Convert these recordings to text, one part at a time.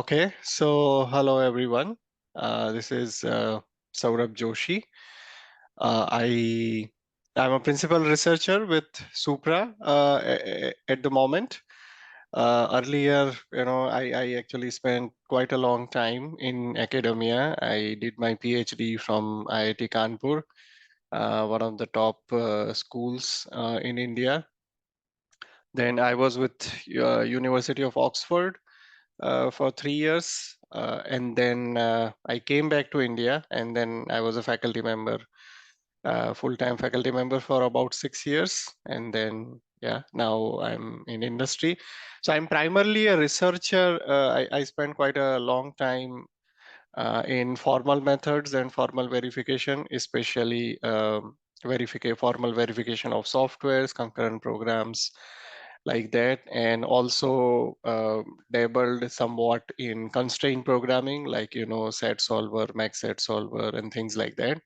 Okay, so hello everyone. This is Saurabh Joshi. I'm a principal researcher with Supra at the moment. Earlier, I actually spent quite a long time in academia. I did my PhD from IIT Kanpur, one of the top schools in India. Then I was with University of Oxford for 3 years. And then I came back to India, and then I was a faculty member, full-time faculty member for about 6 years. And then, yeah, now I'm in industry. So I'm primarily a researcher. I spent quite a long time in formal methods and formal verification, especially formal verification of softwares, concurrent programs like that, and also dabbled somewhat in constraint programming, like set solver, max set solver, and things like that.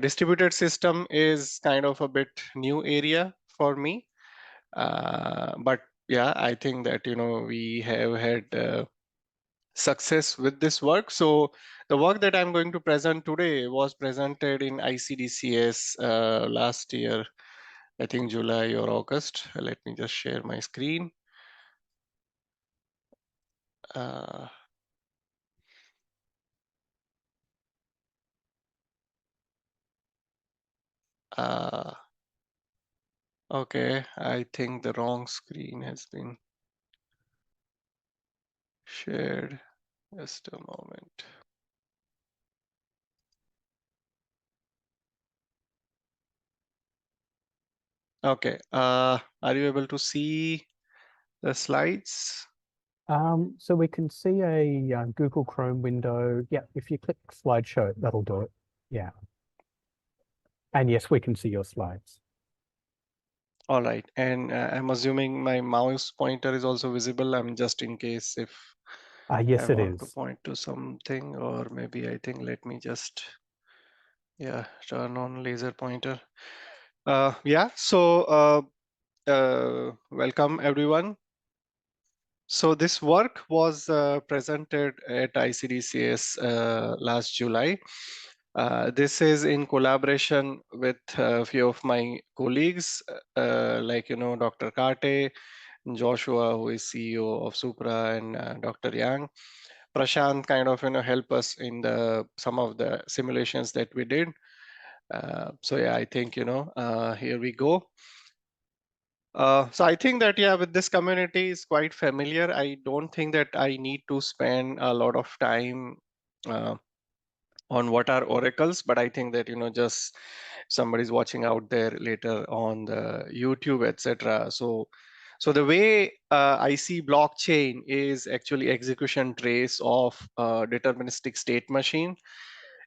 Distributed system is kind of a bit new area for me, but yeah, I think that we have had success with this work. So the work that I'm going to present today was presented in ICDCS last year, I think July or August. Let me just share my screen. Uh, uh, okay, I think the wrong screen has been shared. Just a moment. Okay, are you able to see the slides? So we can see a Google Chrome window. Yeah, if you click slideshow, that'll do it. Yeah. And yes, we can see your slides. All right, and I'm assuming my mouse pointer is also visible. I'm just in case if I Yes, it want to is. point to something, or maybe I think let me just, yeah, turn on laser pointer. Yeah, so welcome everyone. So this work was presented at ICDCS last July. This is in collaboration with a few of my colleagues, like Dr. Kate, Joshua, who is CEO of Supra, and Dr. Yang. Prashant kind of help us in the some of the simulations that we did. So yeah, I think here we go. So I think that, yeah, with this community is quite familiar. I don't think that I need to spend a lot of time uh, on what are oracles, but I think that just somebody's watching out there later on the YouTube, etc. So the way I see blockchain is actually execution trace of a deterministic state machine.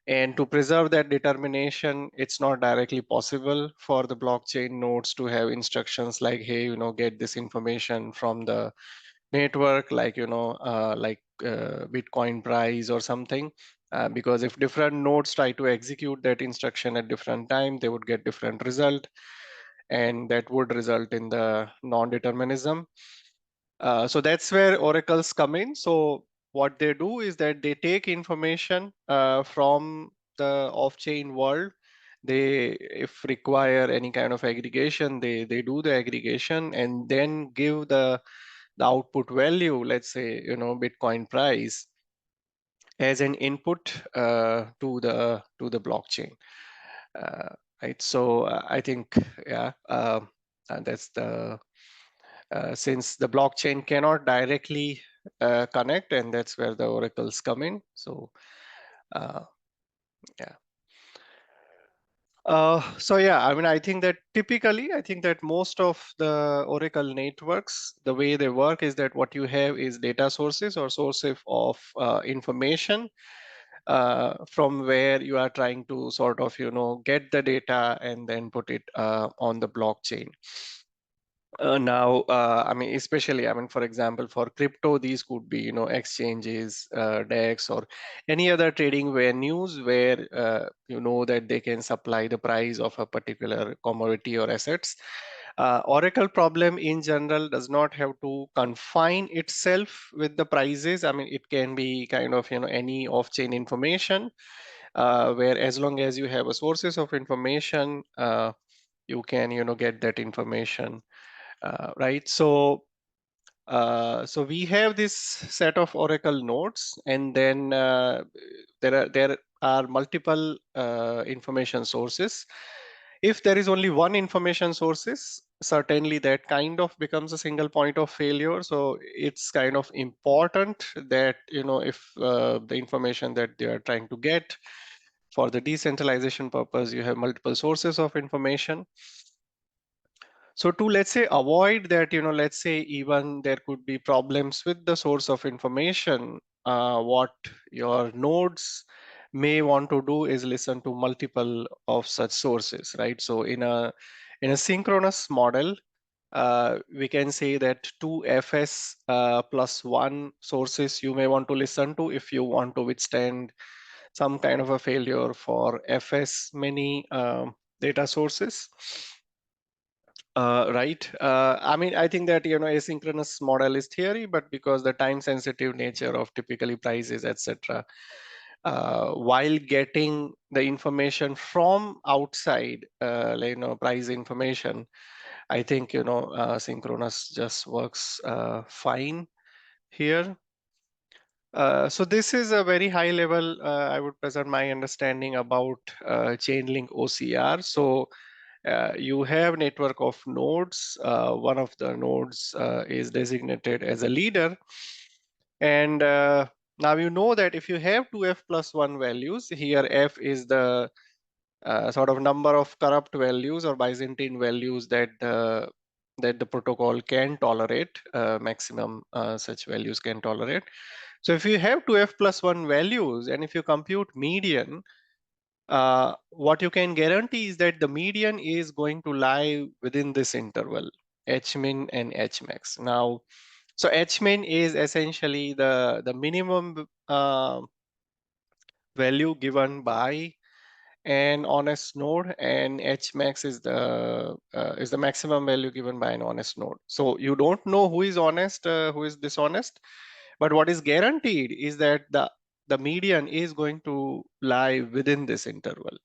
And to preserve that determination, it's not directly possible for the blockchain nodes to have instructions like, hey, get this information from the network, like, Bitcoin price or something. Because if different nodes try to execute that instruction at different time, they would get different result. And that would result in the non-determinism. So that's where oracles come in. So what they do is that they take information from the off-chain world. They, if require any kind of aggregation, they do the aggregation and then give the output value, let's say Bitcoin price, as an input to the blockchain. Uh, right. So I think, yeah, that's the since the blockchain cannot directly connect, and that's where the oracles come in. So yeah. So yeah, I mean, I think that typically, I think that most of the Oracle networks, the way they work is that what you have is data sources or sources of information from where you are trying to sort of, get the data and then put it on the blockchain. Now, I mean, especially, I mean, for example, for crypto, these could be, exchanges, DEX, or any other trading venues where you know that they can supply the price of a particular commodity or assets. Oracle problem in general does not have to confine itself with the prices. I mean, it can be kind of, any off-chain information, where as long as you have a sources of information, you can, get that information, right? So we have this set of Oracle nodes, and then there are multiple information sources. If there is only one information sources, certainly that kind of becomes a single point of failure. So it's kind of important that, if the information that they are trying to get for the decentralization purpose, you have multiple sources of information. So to, let's say, avoid that, let's say even there could be problems with the source of information, what your nodes may want to do is listen to multiple of such sources, right? So in a synchronous model, we can say that two FS plus one sources you may want to listen to if you want to withstand some kind of a failure for FS many data sources. Right. I mean, I think that, asynchronous model is theory, but because the time sensitive nature of typically prices, etc., while getting the information from outside, price information, I think, synchronous just works fine here. So this is a very high level, I would present my understanding about Chainlink OCR. So you have network of nodes. One of the nodes is designated as a leader. And now you know that if you have two F plus one values, here F is the sort of number of corrupt values or Byzantine values that the protocol can tolerate, maximum such values can tolerate. So if you have two F plus one values, and if you compute median, what you can guarantee is that the median is going to lie within this interval, Hmin and Hmax. Now, so Hmin is essentially the minimum value given by an honest node, and Hmax is the maximum value given by an honest node. So you don't know who is honest, who is dishonest, but what is guaranteed is that the median is going to lie within this interval.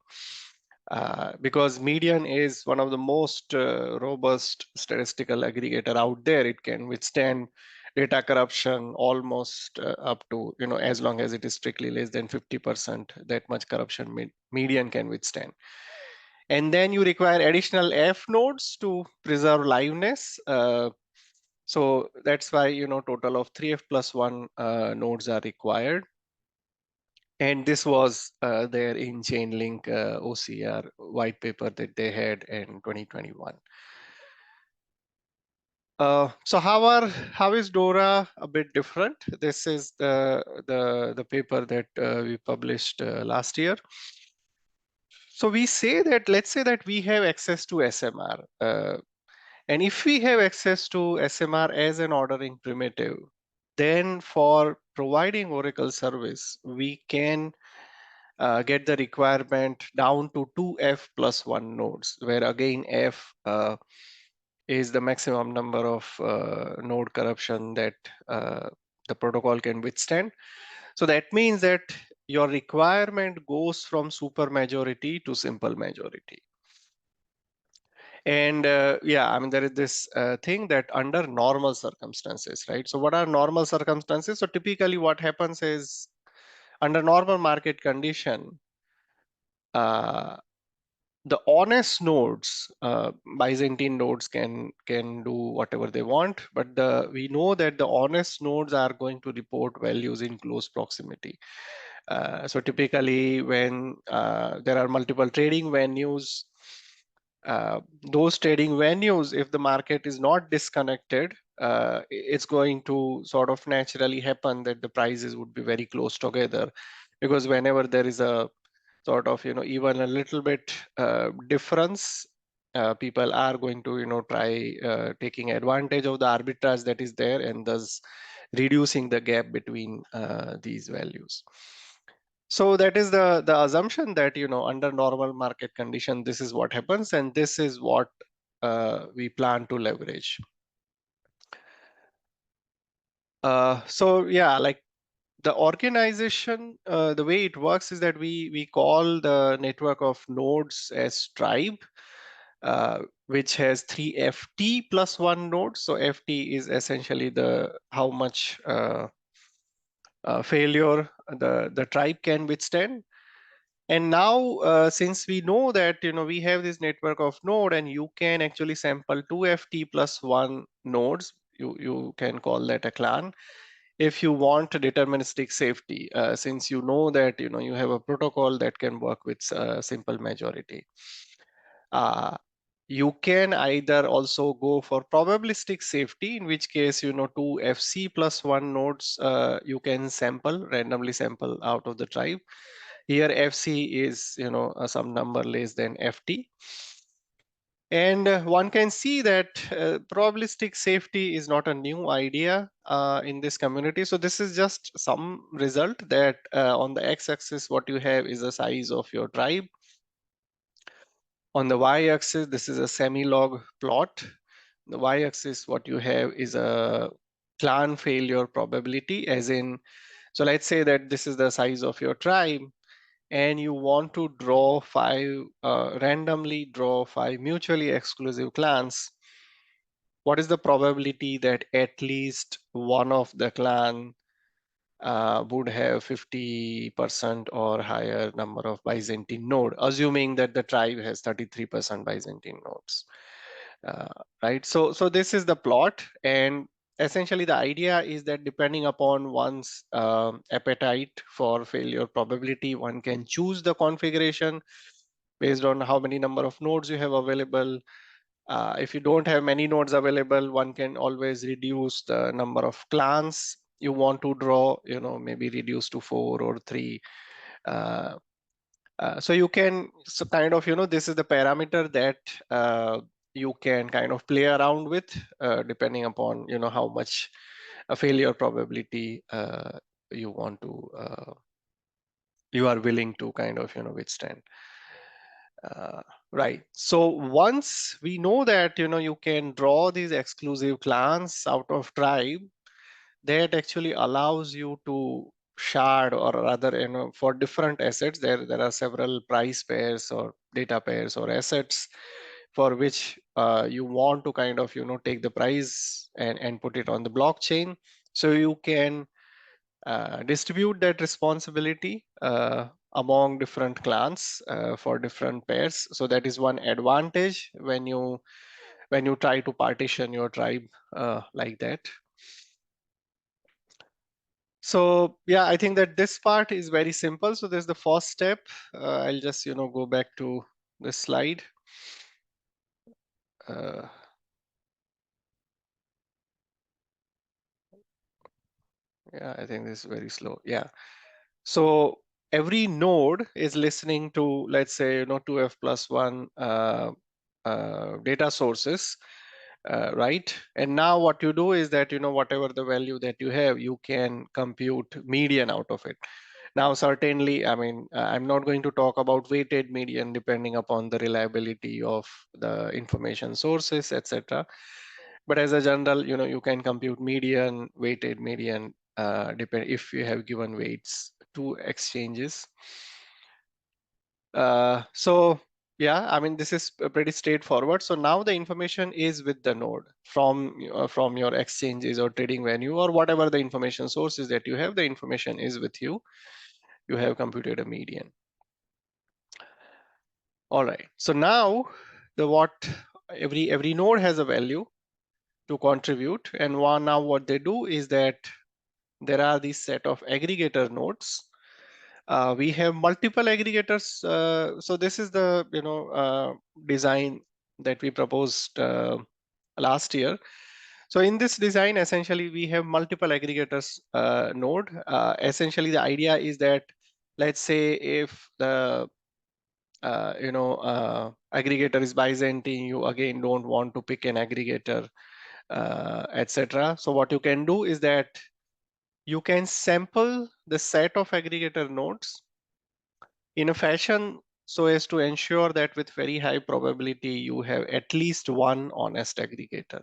Because median is one of the most robust statistical aggregator out there. It can withstand data corruption almost up to, as long as it is strictly less than 50%, that much corruption median can withstand. And then you require additional F nodes to preserve liveness. So that's why, total of 3F plus 1 nodes are required. And this was there in Chainlink OCR white paper that they had in 2021. So how is DORA a bit different? This is the paper that we published last year. So we say that, let's say that we have access to SMR. And if we have access to SMR as an ordering primitive, then for providing Oracle service, we can get the requirement down to 2F plus 1 nodes, where again F is the maximum number of node corruption that the protocol can withstand. So that means that your requirement goes from super majority to simple majority. And yeah, I mean, there is this thing that under normal circumstances, right? So what are normal circumstances? So typically what happens is, under normal market condition, the honest nodes, Byzantine nodes can do whatever they want, but we know that the honest nodes are going to report values in close proximity. So typically, when there are multiple trading venues, those trading venues, if the market is not disconnected, it's going to sort of naturally happen that the prices would be very close together, because whenever there is a sort of, even a little bit difference, people are going to, try taking advantage of the arbitrage that is there, and thus reducing the gap between these values. So that is the assumption that, under normal market condition, this is what happens, and this is what we plan to leverage. So yeah, like the organization, the way it works is that we call the network of nodes as tribe, which has three FT plus one nodes. So FT is essentially the how much failure the tribe can withstand. And now, since we know that we have this network of node, and you can actually sample two FT plus one nodes, you can call that a clan if you want deterministic safety, since you know that you have a protocol that can work with simple majority. You can either also go for probabilistic safety, in which case two FC plus one nodes you can randomly sample out of the tribe. Here FC is some number less than FT. And one can see that probabilistic safety is not a new idea in this community. So this is just some result that on the x-axis, what you have is the size of your tribe. On the y-axis, this is a semi-log plot. The y-axis, what you have is a clan failure probability, as in, so let's say that this is the size of your tribe, and you want to draw randomly draw five mutually exclusive clans. What is the probability that at least one of the clan would have 50% or higher number of Byzantine node, assuming that the tribe has 33% Byzantine nodes, right? So this is the plot, and essentially the idea is that depending upon one's appetite for failure probability, one can choose the configuration based on how many number of nodes you have available. If you don't have many nodes available, one can always reduce the number of clans you want to draw, maybe reduce to 4 or 3. Uh, so you can, so kind of, this is the parameter that you can kind of play around with depending upon, how much a failure probability you want to, you are willing to kind of, withstand. Right. So once we know that you can draw these exclusive clans out of tribe, that actually allows you to shard, or rather for different assets, there are several price pairs or data pairs or assets for which you want to kind of take the price and put it on the blockchain. So you can distribute that responsibility among different clans for different pairs. So that is one advantage when you try to partition your tribe like that. So yeah, I think that this part is very simple. So there's the first step. I'll just go back to this slide. Uh, yeah, I think this is very slow. Yeah. So every node is listening to, let's say, 2f plus 1 data sources, right? And now what you do is that, whatever the value that you have, you can compute median out of it. Now, certainly, I mean, I'm not going to talk about weighted median depending upon the reliability of the information sources, etc. But as a general, you can compute median, weighted median, depend if you have given weights to exchanges. So yeah, I mean, this is pretty straightforward. So now the information is with the node from your exchanges or trading venue or whatever the information sources that you have. The information is with you. You have computed a median. All right. So now every node has a value to contribute, and now what they do is that there are these set of aggregator nodes. We have multiple aggregators. So this is the design that we proposed last year. So in this design, essentially we have multiple aggregators node. Essentially, the idea is that, let's say if the aggregator is Byzantine, you again don't want to pick an aggregator, etc. So what you can do is that you can sample the set of aggregator nodes in a fashion so as to ensure that with very high probability you have at least one honest aggregator.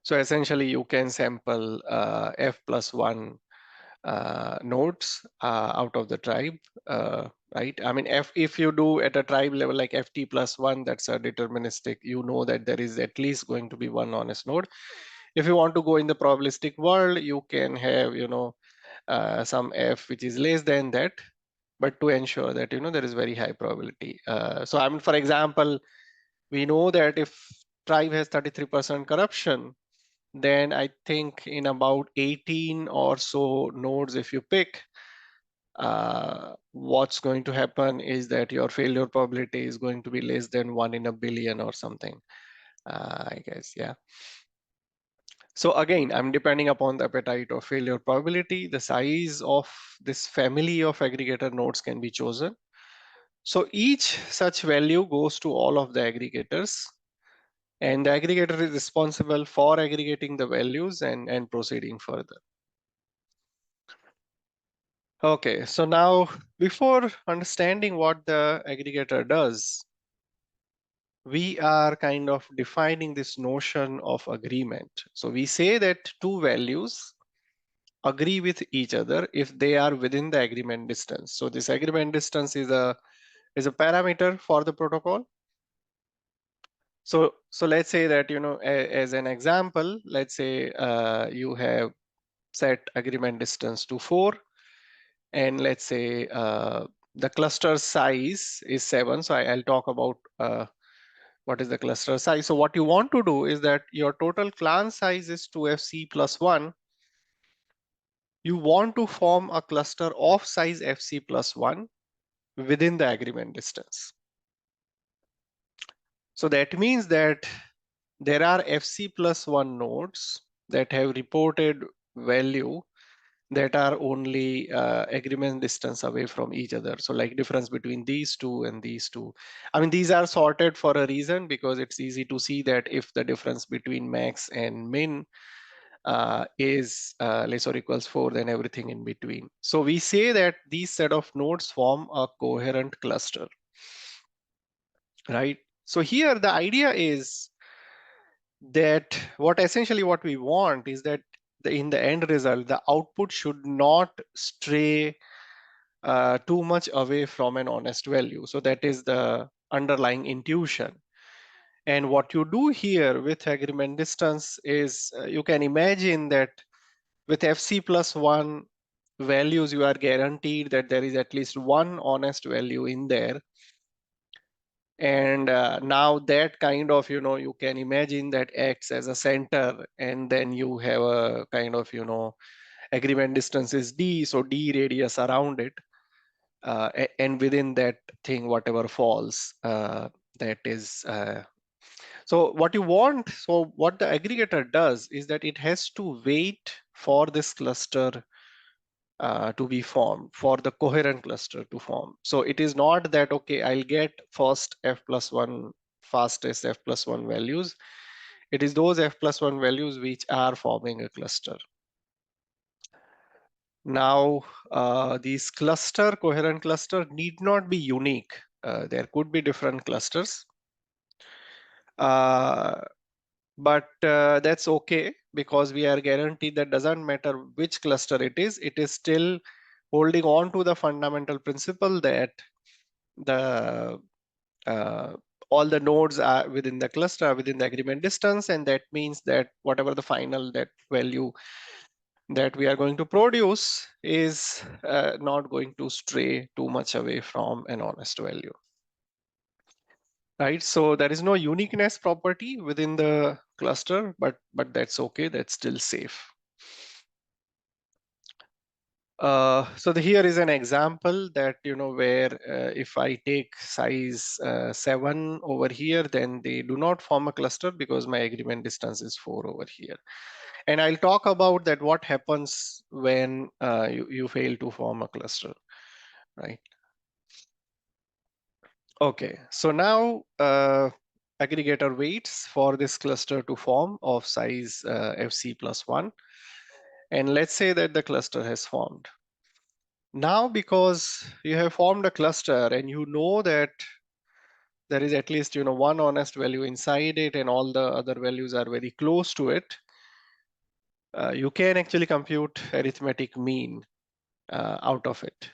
So essentially you can sample f plus one nodes out of the tribe, right? I mean, if you do at a tribe level like ft plus one, that's a deterministic, you know that there is at least going to be one honest node. If you want to go in the probabilistic world, you can have, some f which is less than that, but to ensure that, there is very high probability. So I mean, for example, we know that if tribe has 33% corruption, then I think in about 18 or so nodes, if you pick, what's going to happen is that your failure probability is going to be less than 1 in a billion or something, I guess, yeah. So again, I'm depending upon the appetite of failure probability, the size of this family of aggregator nodes can be chosen. So each such value goes to all of the aggregators, and the aggregator is responsible for aggregating the values and proceeding further. Okay, so now before understanding what the aggregator does, we are kind of defining this notion of agreement. So we say that two values agree with each other if they are within the agreement distance. So this agreement distance is a parameter for the protocol. So let's say that, as an example, let's say you have set agreement distance to 4, and let's say the cluster size is 7. So I'll talk about what is the cluster size. So what you want to do is that your total clan size is 2fc plus 1. You want to form a cluster of size fc plus 1 within the agreement distance. So that means that there are fc plus 1 nodes that have reported value that are only agreement distance away from each other. So like difference between these two and these two. I mean, these are sorted for a reason because it's easy to see that if the difference between max and min is less or equals 4, then everything in between. So we say that these set of nodes form a coherent cluster, right? So here the idea is that what we want is that in the end result, the output should not stray too much away from an honest value. So that is the underlying intuition. And what you do here with agreement distance is you can imagine that with fc plus 1 values, you are guaranteed that there is at least one honest value in there. And now that kind of, you can imagine that acts as a center, and then you have a kind of, agreement distance is d, so d radius around it. And within that thing, whatever falls, that is. So what you want, so what the aggregator does is that it has to wait for this cluster to be formed, for the coherent cluster to form. So it is not that, okay, I'll get first f plus 1 fastest f plus 1 values. It is those f plus 1 values which are forming a cluster. Now, these coherent cluster need not be unique. There could be different clusters. But that's okay because we are guaranteed that doesn't matter which cluster it is still holding on to the fundamental principle that the all the nodes are within the cluster, within the agreement distance, and that means that whatever the final that value that we are going to produce is not going to stray too much away from an honest value. Right, so there is no uniqueness property within the cluster, but that's okay, that's still safe. So here is an example that, where if I take size 7 over here, then they do not form a cluster because my agreement distance is 4 over here. And I'll talk about that what happens when you fail to form a cluster, right? Okay, so now aggregator waits for this cluster to form of size fc plus 1. And let's say that the cluster has formed. Now, because you have formed a cluster and you know that there is at least one honest value inside it and all the other values are very close to it, you can actually compute arithmetic mean out of it.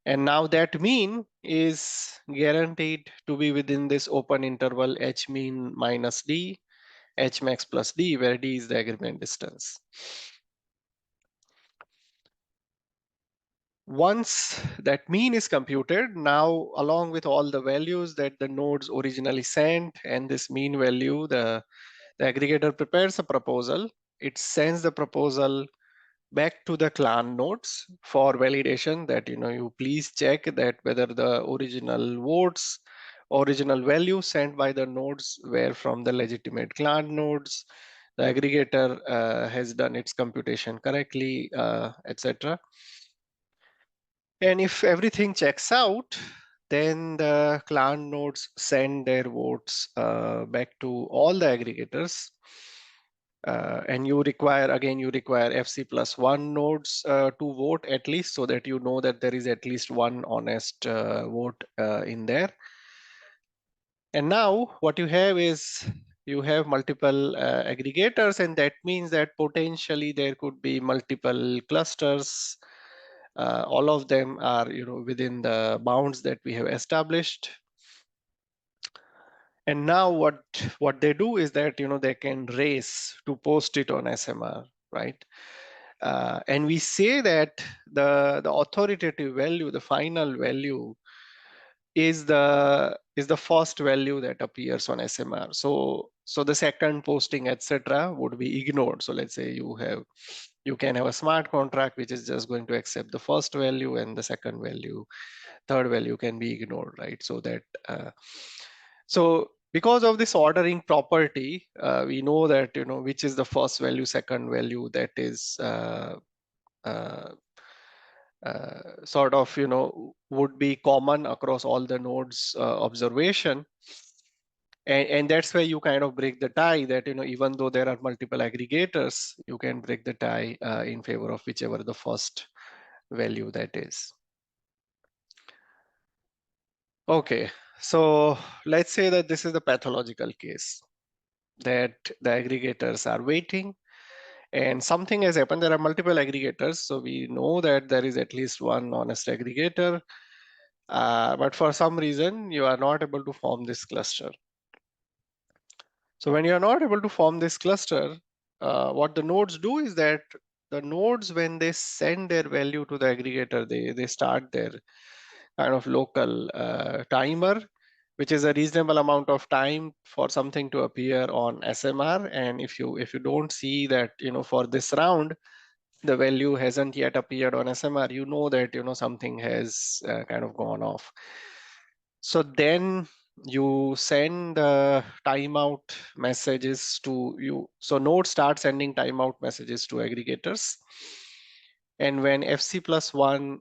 And now that mean is guaranteed to be within this open interval h mean minus d, h max plus d, where d is the agreement distance. Once that mean is computed, now along with all the values that the nodes originally sent and this mean value, the aggregator prepares a proposal. It sends the proposal back to the clan nodes for validation that you please check that whether the original value sent by the nodes were from the legitimate clan nodes, the aggregator has done its computation correctly, etc. And if everything checks out, then the clan nodes send their votes back to all the aggregators. And you require FC plus one nodes to vote at least, so that you know that there is at least one honest vote in there. And now what you have is you have multiple aggregators, and that means that potentially there could be multiple clusters. All of them are within the bounds that we have established. And now what they do is that they can race to post it on SMR, right? And we say that the authoritative value, the final value, is the first value that appears on SMR. So the second posting, etc., would be ignored. So let's say you can have a smart contract which is just going to accept the first value, and the second value, third value can be ignored, right? So that so because of this ordering property, we know that which is the first value, second value, that is uh, sort of would be common across all the nodes observation. And that's where you kind of break the tie that even though there are multiple aggregators, you can break the tie in favor of whichever the first value that is. Okay, so let's say that this is the pathological case, that the aggregators are waiting and something has happened. There are multiple aggregators, so we know that there is at least one honest aggregator, but for some reason you are not able to form this cluster. So when you are not able to form this cluster, what the nodes do is that the nodes, when they send their value to the aggregator, they start their kind of local timer, which is a reasonable amount of time for something to appear on SMR. And if you don't see that for this round the value hasn't yet appeared on SMR, you know that something has kind of gone off. So then you send timeout messages to you. So node starts sending timeout messages to aggregators. And when FC plus one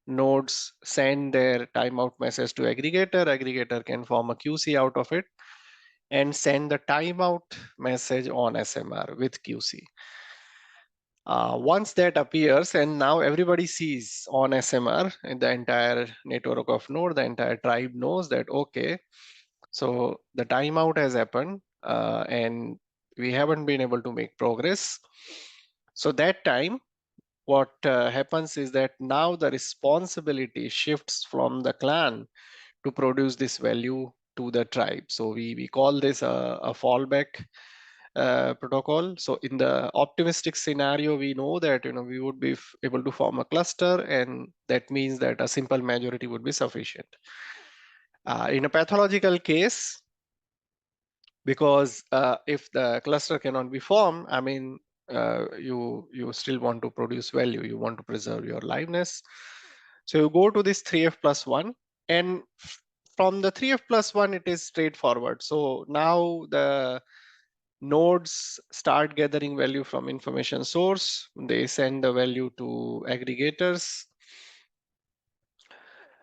nodes send their timeout message to aggregator can form a QC out of it and send the timeout message on SMR with QC. Once that appears, and now everybody sees on SMR, in the entire network of node, the entire tribe knows that, okay, so the timeout has happened and we haven't been able to make progress. So that time, what happens is that now the responsibility shifts from the clan to produce this value to the tribe. So we call this a fallback protocol. So in the optimistic scenario, we know that we would be able to form a cluster, and that means that a simple majority would be sufficient. In a pathological case, because if the cluster cannot be formed, I mean, you still want to produce value, you want to preserve your liveness. So you go to this 3f plus 1, and from the 3f plus 1, it is straightforward. So now the nodes start gathering value from information source. They send the value to aggregators.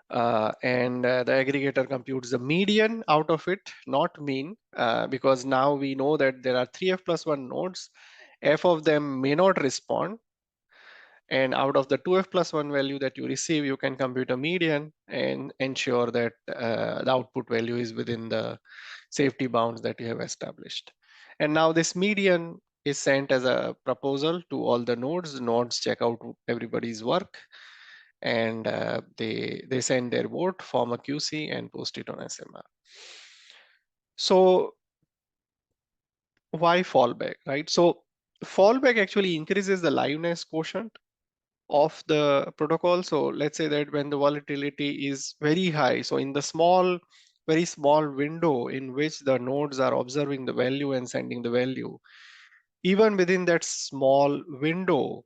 And the aggregator computes the median out of it, not mean, because now we know that there are 3f plus 1 nodes. F of them may not respond, And out of the 2f plus 1 value that you receive, you can compute a median and ensure that the output value is within the safety bounds that you have established. And now this median is sent as a proposal to all the nodes. The nodes check out everybody's work, and they send their vote, form a QC, and post it on SMR. So why fallback, right? So fallback actually increases the liveness quotient of the protocol. So let's say that when the volatility is very high, so in the very small window in which the nodes are observing the value and sending the value, even within that small window,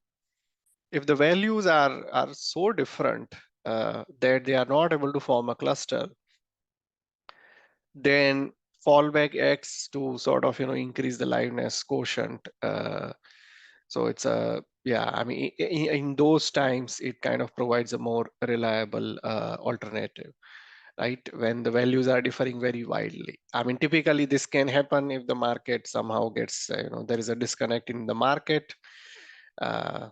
if the values are so different that they are not able to form a cluster, then fallback acts to sort of increase the liveness quotient. So it's a yeah, I mean in those times it kind of provides a more reliable alternative, right? When the values are differing very widely. I mean typically this can happen if the market somehow gets there is a disconnect in the market. Uh,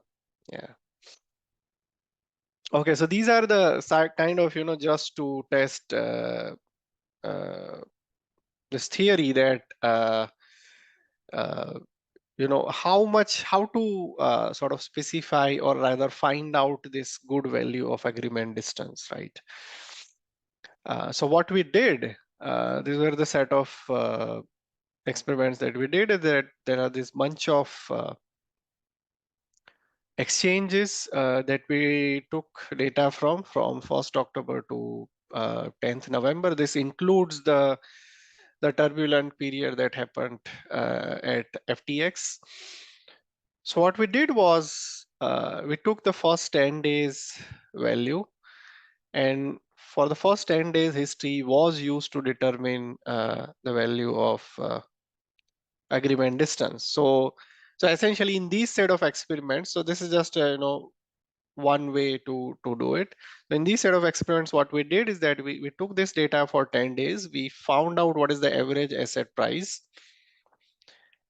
yeah. Okay, so these are the kind of just to test uh, this theory that uh, how to sort of specify or rather find out this good value of agreement distance, right? So what we did, these were the set of experiments that we did, is that there are this bunch of exchanges that we took data from 1st October to 10th November. This includes the turbulent period that happened at FTX. So what we did was we took the first 10 days value, and for the first 10 days history was used to determine the value of agreement distance. So essentially in these set of experiments, so this is just one way to do it. In these set of experiments, what we did is that we took this data for 10 days. We found out what is the average asset price,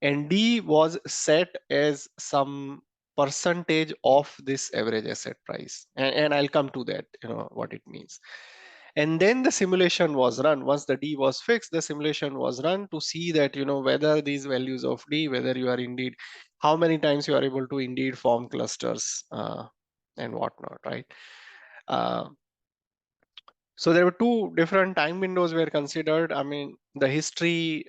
and D was set as some percentage of this average asset price. And I'll come to that, what it means. And then the simulation was run. Once the D was fixed, the simulation was run to see that, whether these values of D, whether you are indeed, how many times you are able to indeed form clusters and whatnot, right? Uh, so there were two different time windows were considered. I mean, the history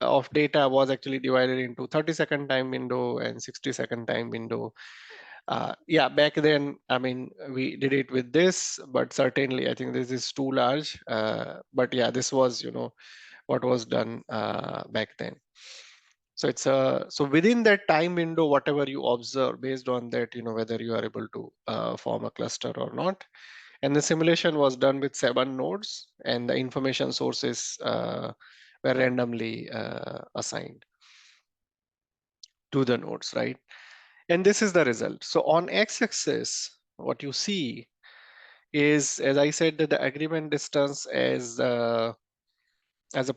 of data was actually divided into 30-second time window and 60-second time window. Yeah, back then, I mean, we did it with this, but certainly I think this is too large. But yeah, this was, what was done back then. So it's so within that time window, whatever you observe based on that, whether you are able to form a cluster or not. And the simulation was done with 7 nodes, and the information sources were randomly assigned to the nodes, right? And this is the result. So on x-axis, what you see is, as I said, that the agreement distance as a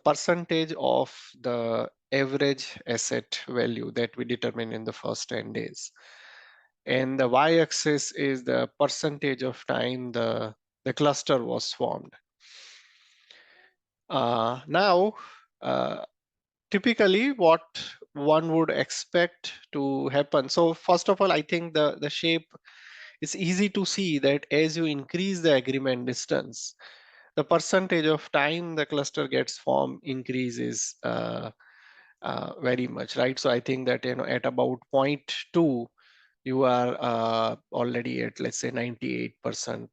percentage of the average asset value that we determine in the first 10 days. And the y-axis is the percentage of time the cluster was formed. Now, typically what one would expect to happen. So first of all, I think the shape is easy to see that as you increase the agreement distance, the percentage of time the cluster gets formed increases very much, right? So I think that, at about zero point 0.2, you are already at, let's say, 98%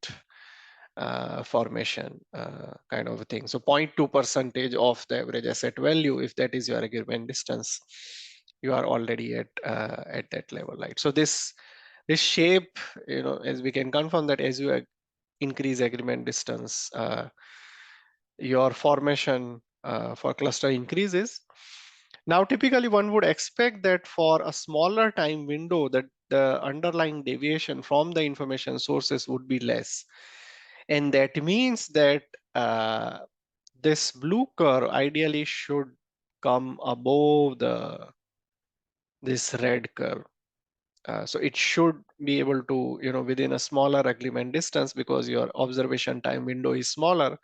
formation kind of a thing. So 0.2 percentage of the average asset value, if that is your agreement distance, you are already at that level, right? So this shape, as we can confirm that as you increase agreement distance, your formation for cluster increases. Now, typically one would expect that for a smaller time window that the underlying deviation from the information sources would be less. And that means that this blue curve ideally should come above this red curve. So it should be able to, within a smaller agreement distance, because your observation time window is smaller,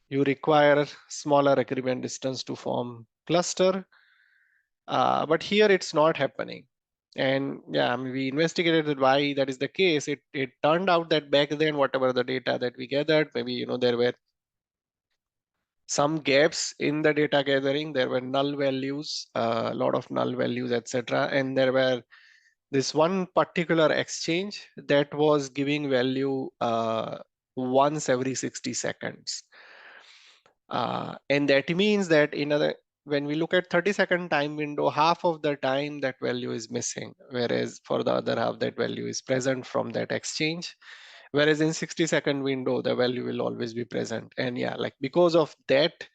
you require smaller agreement distance to form cluster. But here it's not happening. And yeah, I mean, we investigated why that is the case. It turned out that back then, whatever the data that we gathered, maybe, there were some gaps in the data gathering. There were null values, a lot of null values, etc. And there were this one particular exchange that was giving value once every 60 seconds. And that means that when we look at 30-second time window, half of the time that value is missing, whereas for the other half that value is present from that exchange. Whereas in 60-second window, the value will always be present. And yeah, like because of that,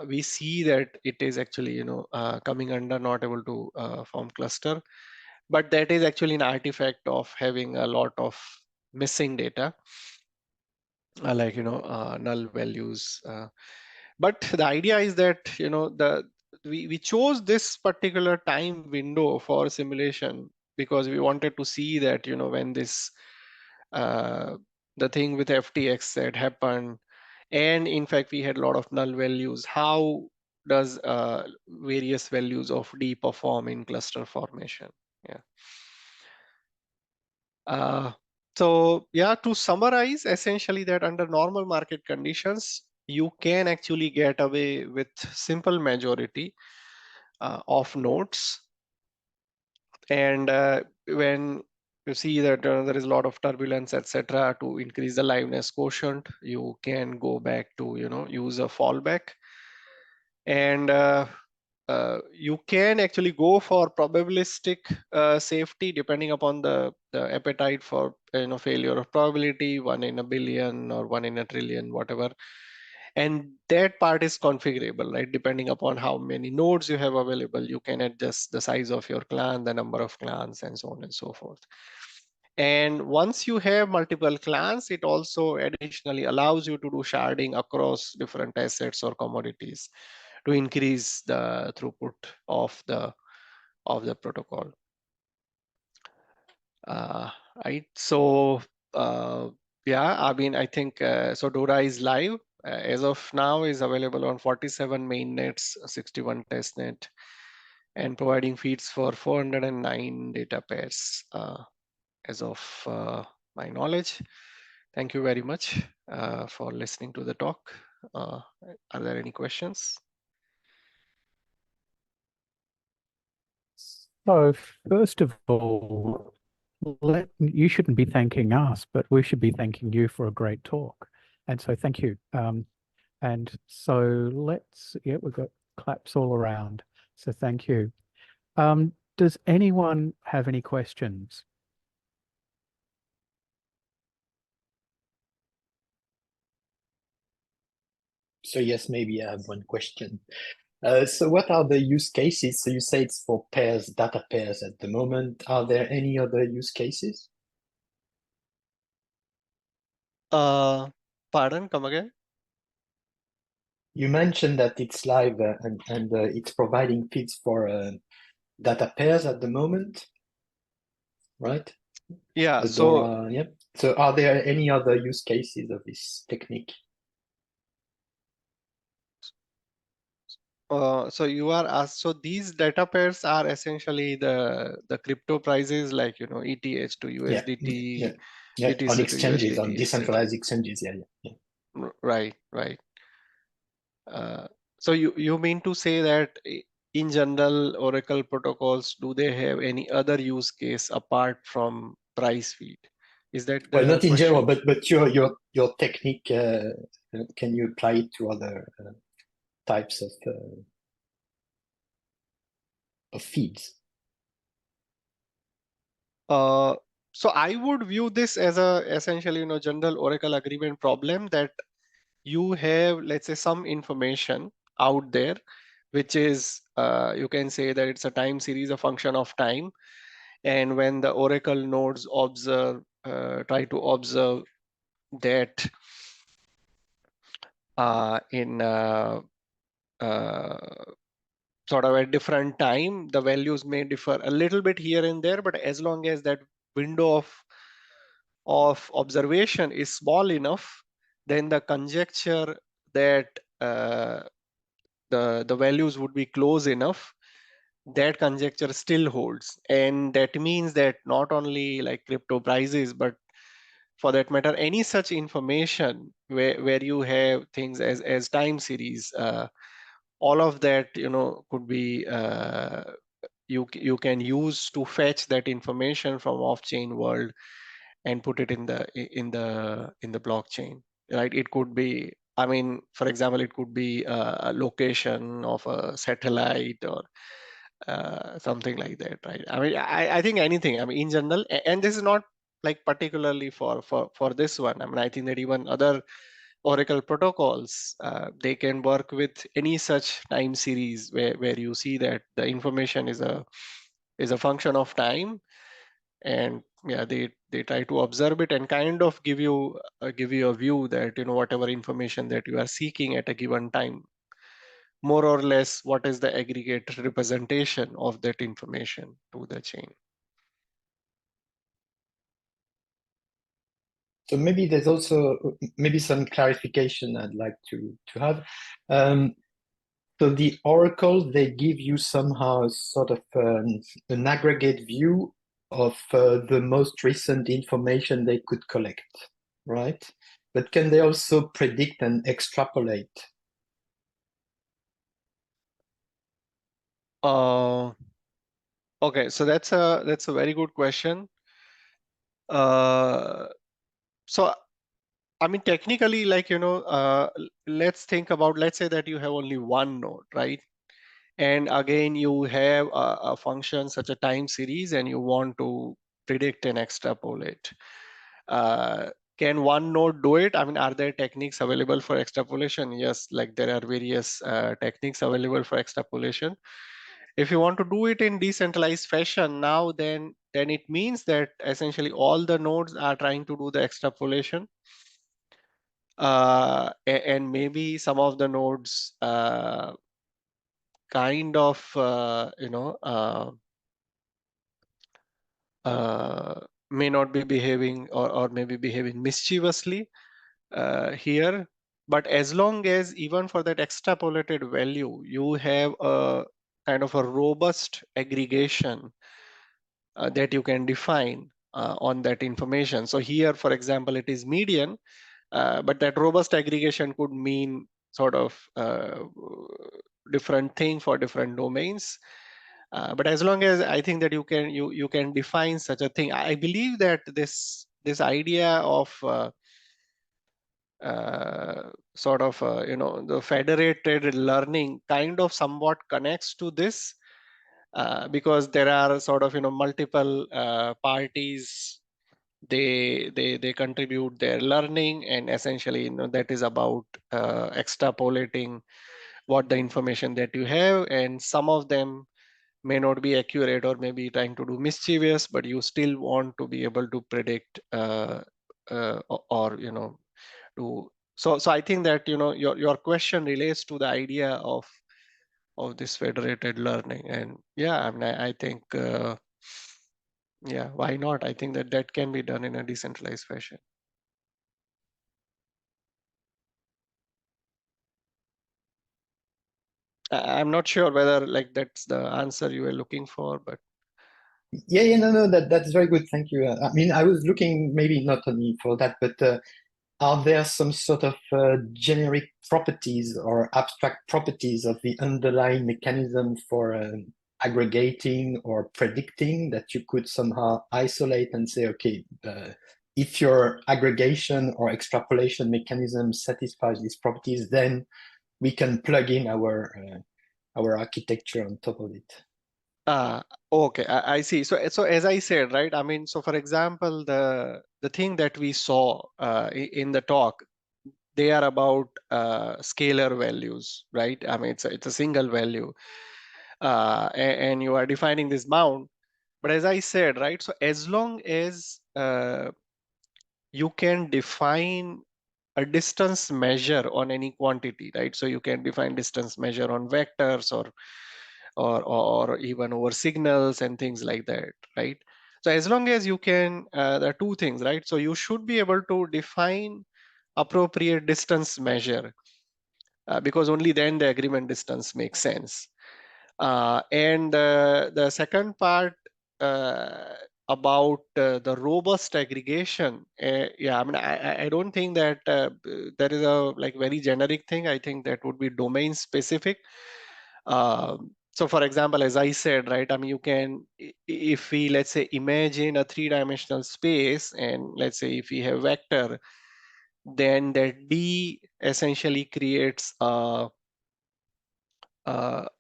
we see that it is actually, coming under not able to form cluster. But that is actually an artifact of having a lot of missing data, like, null values. But the idea is that, we chose this particular time window for simulation because we wanted to see that, when this the thing with FTX that happened, and in fact we had a lot of null values, how does various values of D perform in cluster formation? Yeah. So yeah, to summarize, essentially that under normal market conditions, you can actually get away with simple majority of nodes. And when you see that there is a lot of turbulence, etc., to increase the liveness quotient, you can go back to, use a fallback. And you can actually go for probabilistic safety depending upon the appetite for, failure of probability, 1 in a billion or 1 in a trillion, whatever. And that part is configurable, right? Depending upon how many nodes you have available, you can adjust the size of your clan, the number of clans, and so on and so forth. And once you have multiple clans, it also additionally allows you to do sharding across different assets or commodities to increase the throughput of the protocol. Uh, right. So yeah, I mean, I think so. DORA is live as of now, is available on 47 mainnets, 61 testnet, and providing feeds for 409 data pairs as of my knowledge. Thank you very much for listening to the talk. Are there any questions? So first of all, you shouldn't be thanking us, but we should be thanking you for a great talk. And so thank you. And so we've got claps all around. So thank you. Does anyone have any questions? So yes, maybe I have one question. So what are the use cases? So you say it's for pairs, data pairs at the moment. Are there any other use cases? Pardon, come again? You mentioned that it's live and it's providing feeds for data pairs at the moment, right? Yeah, The so DORA, yeah. So are there any other use cases of this technique? so you are asked, so these data pairs are essentially the crypto prices, like, ETH to Yeah, USDT, yeah, yeah. On BTC to exchanges, on USDT, etc. decentralized exchanges, yeah, yeah. Right, right. So you mean to say that in general, Oracle protocols, do they have any other use case apart from price feed? Is that Well, the not in general, question? but your technique, can you apply it to other types of feeds? So I would view this as a essentially, general Oracle agreement problem, that you have, let's say, some information out there, which is, you can say that it's a time series, a function of time. And when the Oracle nodes try to observe that in uh, sort of at different time, the values may differ a little bit here and there, but as long as that window of observation is small enough, then the conjecture that the values would be close enough, that conjecture still holds. And that means that not only like crypto prices, but for that matter, any such information where you have things as time series, all of that, could be you can use to fetch that information from off-chain world and put it in the blockchain, right? It could be, I mean, for example, it could be a location of a satellite or something like that, right? I mean, I think anything, I mean, in general, and this is not like particularly for this one. I mean, I think that even other Oracle protocols, they can work with any such time series where you see that the information is a function of time, and yeah, they try to observe it and kind of give you a view that whatever information that you are seeking at a given time, more or less what is the aggregate representation of that information to the chain. So maybe there's also maybe some clarification I'd like to have. So the Oracle, they give you somehow sort of an aggregate view of the most recent information they could collect, right? But can they also predict and extrapolate? Okay, so that's a very good question. So I mean, technically, like, let's think about, let's say that you have only one node, right? And again, you have a function such a time series and you want to predict and extrapolate. Can one node do it? I mean, are there techniques available for extrapolation? Yes, like there are various techniques available for extrapolation. If you want to do it in decentralized fashion now, then it means that essentially all the nodes are trying to do the extrapolation. And maybe some of the nodes kind of may not be behaving or maybe behaving mischievously here, but as long as even for that extrapolated value you have a kind of a robust aggregation that you can define on that information. So here, for example, it is median, but that robust aggregation could mean sort of different thing for different domains. But as long as I think that you can define such a thing, I believe that this idea of sort of the federated learning kind of somewhat connects to this, because there are sort of multiple parties, they contribute their learning, and essentially that is about extrapolating what the information that you have, and some of them may not be accurate or maybe trying to do mischievous, but you still want to be able to predict or to so I think that your question relates to the idea of this federated learning. And yeah, I mean, I think yeah, why not? I think that can be done in a decentralized fashion. I'm not sure whether like that's the answer you were looking for, but Yeah, no, that's very good. Thank you. I mean, I was looking maybe not only for that, but are there some sort of generic properties or abstract properties of the underlying mechanism for aggregating or predicting that you could somehow isolate and say, okay, if your aggregation or extrapolation mechanism satisfies these properties, then we can plug in our architecture on top of it. Okay, I see. So as I said, right? I mean, so for example, the thing that we saw in the talk, they are about scalar values, right? I mean, it's a single value, and you are defining this bound. But as I said, right? So as long as you can define a distance measure on any quantity, right? So you can define distance measure on vectors or or even over signals and things like that, right? So as long as you can, there are two things, right? So you should be able to define appropriate distance measure, because only then the agreement distance makes sense. And the second part, about the robust aggregation, yeah, I mean, I don't think that there is a like very generic thing. I think that would be domain specific. So for example, as I said, right, I mean, you can, if we, let's say, imagine a three-dimensional space, and let's say if we have vector, then that D essentially creates a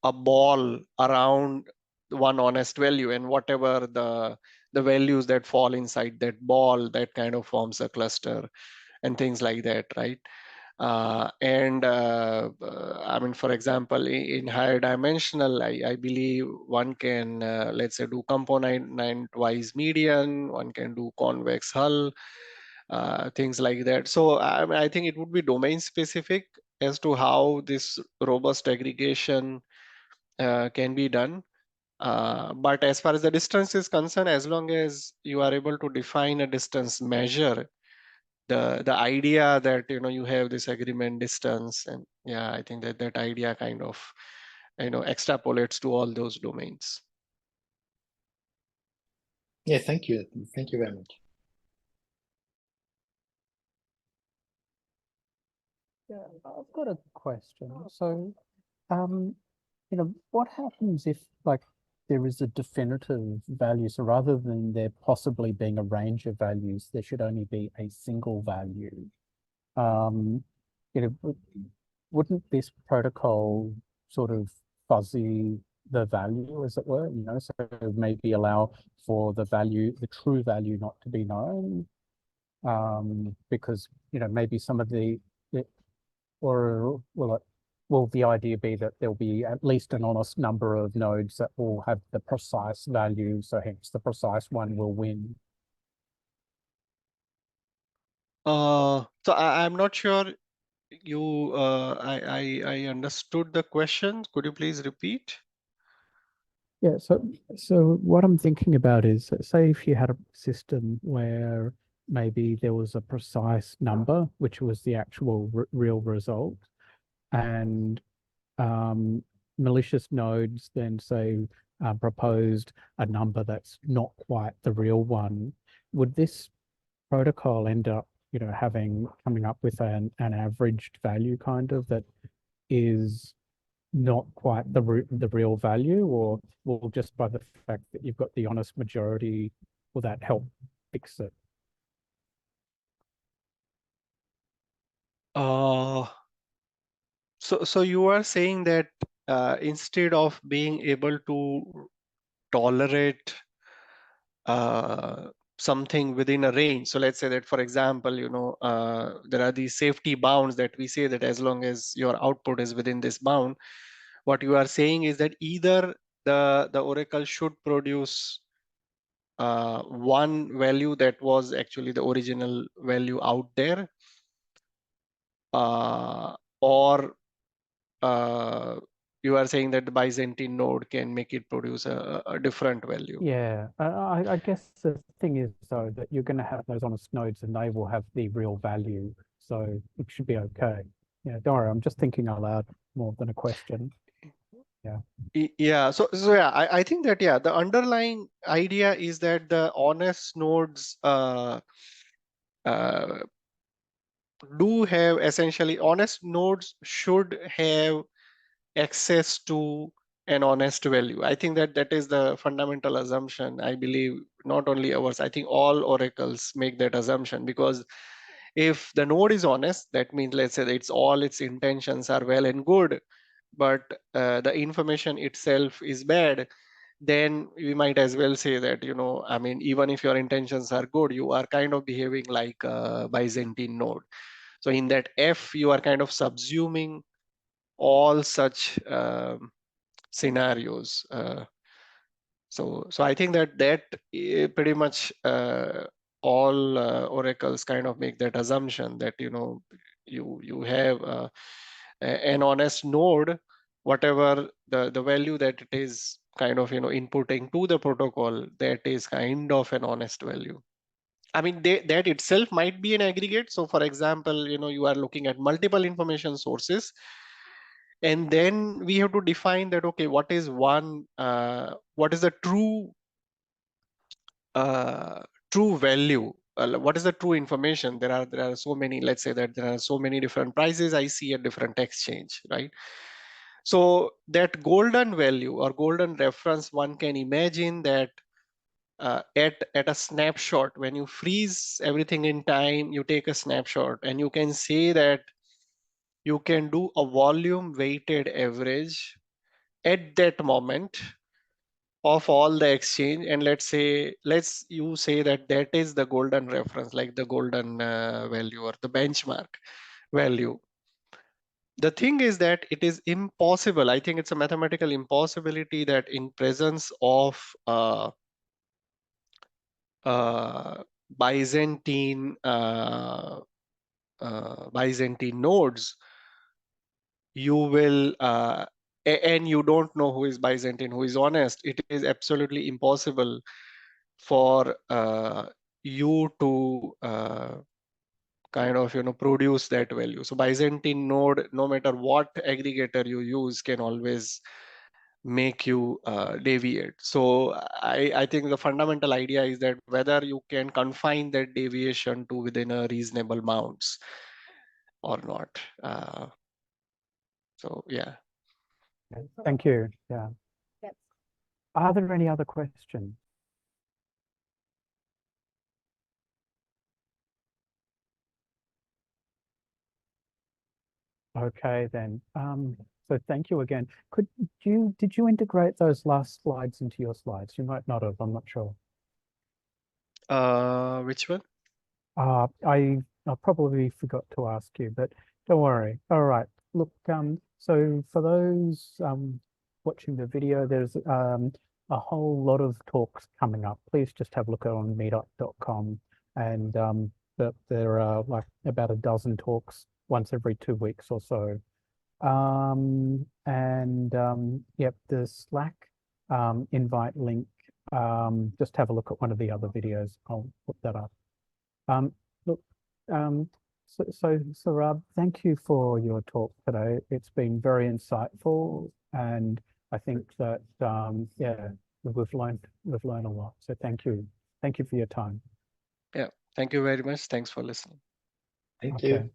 ball around one honest value, and whatever the values that fall inside that ball, that kind of forms a cluster and things like that, right? I mean, for example, in higher dimensional, I believe one can, let's say, do component-wise median, one can do convex hull, things like that. So I mean, I think it would be domain specific as to how this robust aggregation can be done. But as far as the distance is concerned, as long as you are able to define a distance measure, the idea that you have this agreement distance, and yeah, I think that that idea kind of extrapolates to all those domains. Yeah, thank you. Thank you very much. Yeah, I've got a question. So, what happens if like there is a definitive value? So rather than there possibly being a range of values, there should only be a single value. Wouldn't this protocol sort of fuzzy the value, as it were? So maybe allow for the true value not to be known, because maybe some of or will the idea be that there'll be at least an honest number of nodes that will have the precise value, so hence the precise one will win? So I'm not sure I understood the question. Could you please repeat? Yeah, so what I'm thinking about is, say if you had a system where maybe there was a precise number, which was the actual real result, and malicious nodes then say proposed a number that's not quite the real one. Would this protocol end up, coming up with an averaged value kind of that is not quite the real value, or will just by the fact that you've got the honest majority, will that help fix it? So you are saying that instead of being able to tolerate something within a range, so let's say that, for example, there are these safety bounds that we say that as long as your output is within this bound, what you are saying is that either the oracle should produce one value that was actually the original value out there, or you are saying that the Byzantine node can make it produce a different value. Yeah, I guess the thing is though that you're going to have those honest nodes and they will have the real value, so it should be okay. Yeah, don't worry, I'm just thinking out loud more than a question. Yeah. Yeah, so yeah, I think that, yeah, the underlying idea is that the honest nodes do have, essentially, honest nodes should have access to an honest value. I think that that is the fundamental assumption. I believe not only ours, I think all oracles make that assumption, because if the node is honest, that means, let's say, that its intentions are well and good, but the information itself is bad, then we might as well say that, I mean, even if your intentions are good, you are kind of behaving like a Byzantine node. So in that F, you are kind of subsuming all such scenarios. So I think that pretty much all oracles kind of make that assumption that you have an honest node, whatever the value that it is kind of, inputting to the protocol, that is kind of an honest value. I mean, that itself might be an aggregate. So for example, you are looking at multiple information sources, and then we have to define that, okay, what is the true value? What is the true information? There are so many, let's say that there are so many different prices I see at different exchange, right? So that golden value or golden reference, one can imagine that at a snapshot, when you freeze everything in time, you take a snapshot and you can say that you can do a volume weighted average at that moment of all the exchange, and let's you say that that is the golden reference, like the golden value or the benchmark value. The thing is that it is impossible. I think it's a mathematical impossibility that in presence of Byzantine Byzantine nodes, you will and you don't know who is Byzantine, who is honest. It is absolutely impossible for you to kind of produce that value. So Byzantine node, no matter what aggregator you use, can always make you deviate. So I think the fundamental idea is that whether you can confine that deviation to within a reasonable bounds or not. So yeah. Thank you. Yeah. Are there any other questions? Okay, then. So thank you again. Did you integrate those last slides into your slides? You might not have, I'm not sure. Which one? I probably forgot to ask you, but don't worry. All right. Look, so for those watching the video, there's a whole lot of talks coming up. Please just have a look on meetup.com, and there are like about a dozen talks once every 2 weeks or so. Yep, the Slack invite link. Just have a look at one of the other videos. I'll put that up. Look, so Saurabh, thank you for your talk today. It's been very insightful, and I think that yeah, we've learned a lot. So thank you for your time. Yeah, thank you very much. Thanks for listening. Thank Okay. you.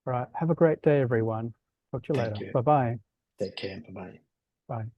Right. Have a great day, everyone. Talk to you Thank later. you. Bye-bye. Take care. Bye-bye. Bye.